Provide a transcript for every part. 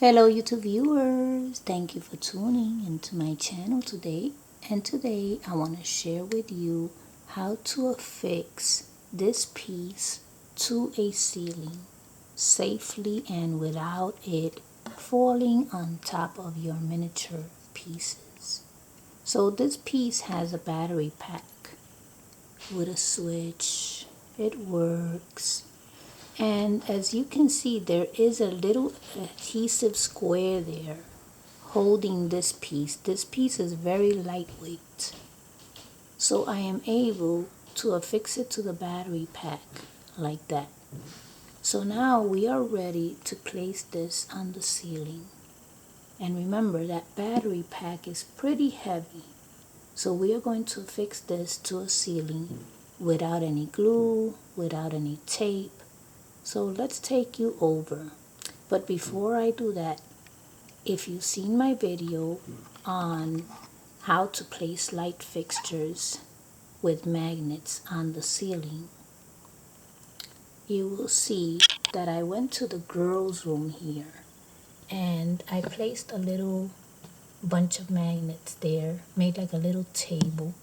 Hello YouTube viewers, thank you for tuning into my channel today. And today I want to share with you how to affix this piece to a ceiling safely and without it falling on top of your miniature pieces. So this piece has a battery pack with a switch. It works. And as you can see, there is a little adhesive square there holding this piece. This piece is very lightweight. So I am able to affix it to the battery pack like that. So now we are ready to place this on the ceiling. And remember that battery pack is pretty heavy. So we are going to affix this to a ceiling without any glue, without any tape. So let's take you over. But before I do that, if you've seen my video on how to place light fixtures with magnets on the ceiling, you will see that I went to the girls' room here and I placed a little bunch of magnets there, made like a little table.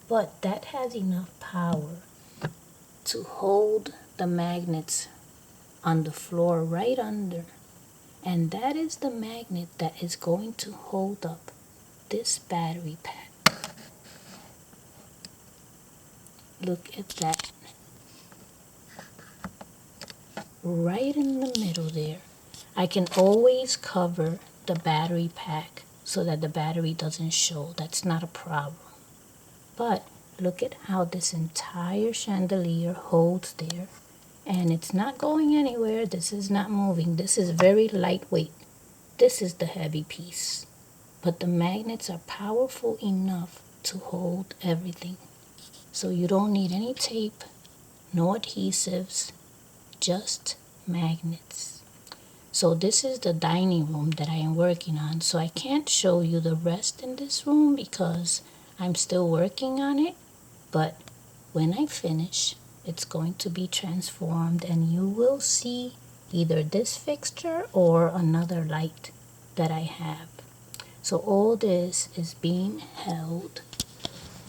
But that has enough power to hold the magnets on the floor right under, and that is the magnet that is going to hold up this battery pack. Look at that, right in the middle there. I can always cover the battery pack so that the battery doesn't show. That's not a problem. But look at how this entire chandelier holds there. And it's not going anywhere. This is not moving. This is very lightweight. This is the heavy piece. But the magnets are powerful enough to hold everything. So you don't need any tape, no adhesives, just magnets. So this is the dining room that I am working on. So I can't show you the rest in this room because I'm still working on it. But when I finish, it's going to be transformed and you will see either this fixture or another light that I have. So all this is being held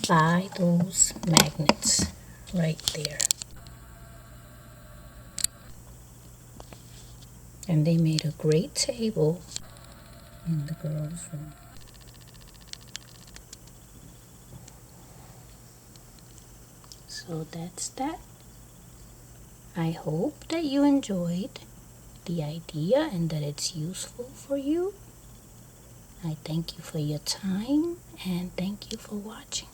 by those magnets right there. And they made a great table in the girls' room. So that's that. I hope that you enjoyed the idea and that it's useful for you. I thank you for your time and thank you for watching.